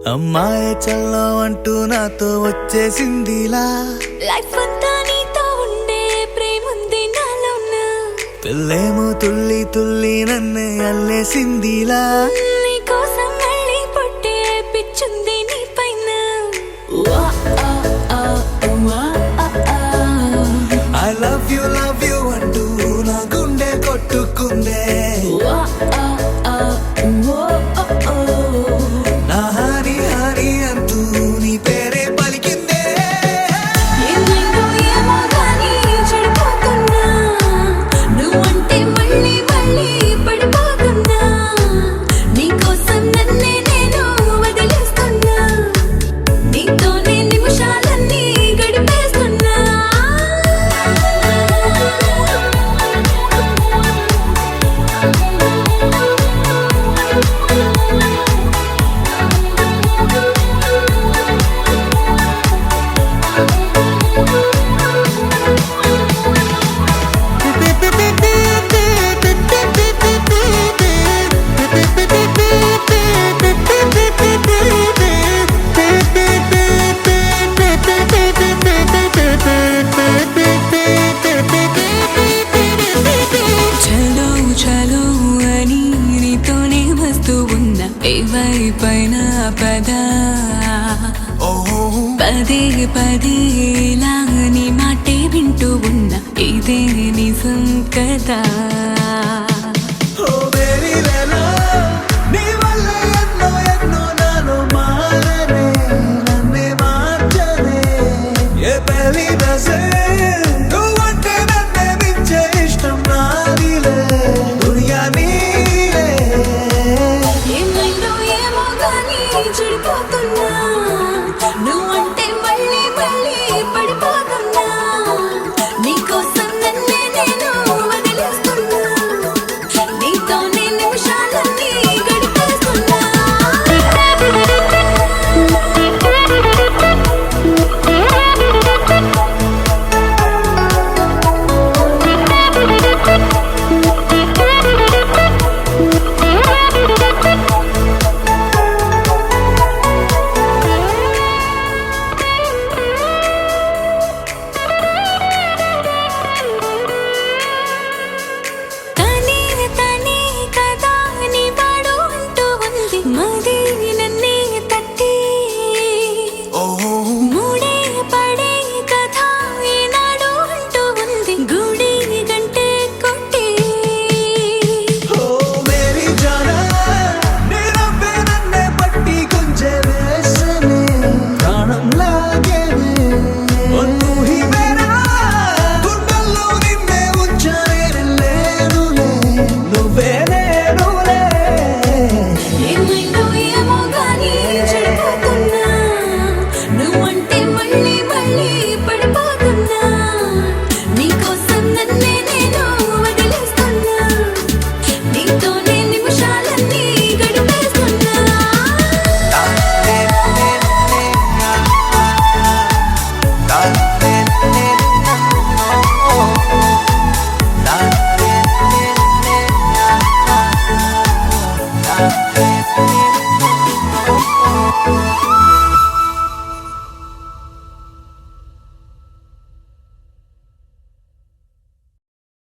అమ్మాయి చల్లో అంటూ నాతో వచ్చేసిందిలా లైఫ్ అంతా నీతో ఉండే ప్రేముంది నాలోన పిల్లేమో తుల్లి తుల్లి నన్ను అల్లేసిందిలా నీ కోసం మళ్ళీ పుట్టే పిచ్చుంది నీ పైన ఐ లవ్ యూ అంటూ నా గుండె కొట్టుకుందే నా హరి హరి అంటూ నీ పేరే పలికిందే ఏమైందో ఏమో గానీ చెడిపోతున్నా నువ్వంటే మళ్ళీ మళ్ళీ పడిపోతున్నా నీకోసం నన్నే నేను వదిలేస్తున్నా నీతోనే నిమిషాలన్నీ గడిపేస్తున్నా చలో చలో అని నీతోనే వస్తూ ఉన్నా ఏవైపైన పదా పదే పదే ఇలా నీ మాటే వింటూ ఉన్నా ఇదే నిజం కదా ఓ బేబీ లేలో నీ వల్ల ఎన్నో ఎన్నో నాలో మారనే నన్నే మార్చనే ఏ పెళ్లి దశే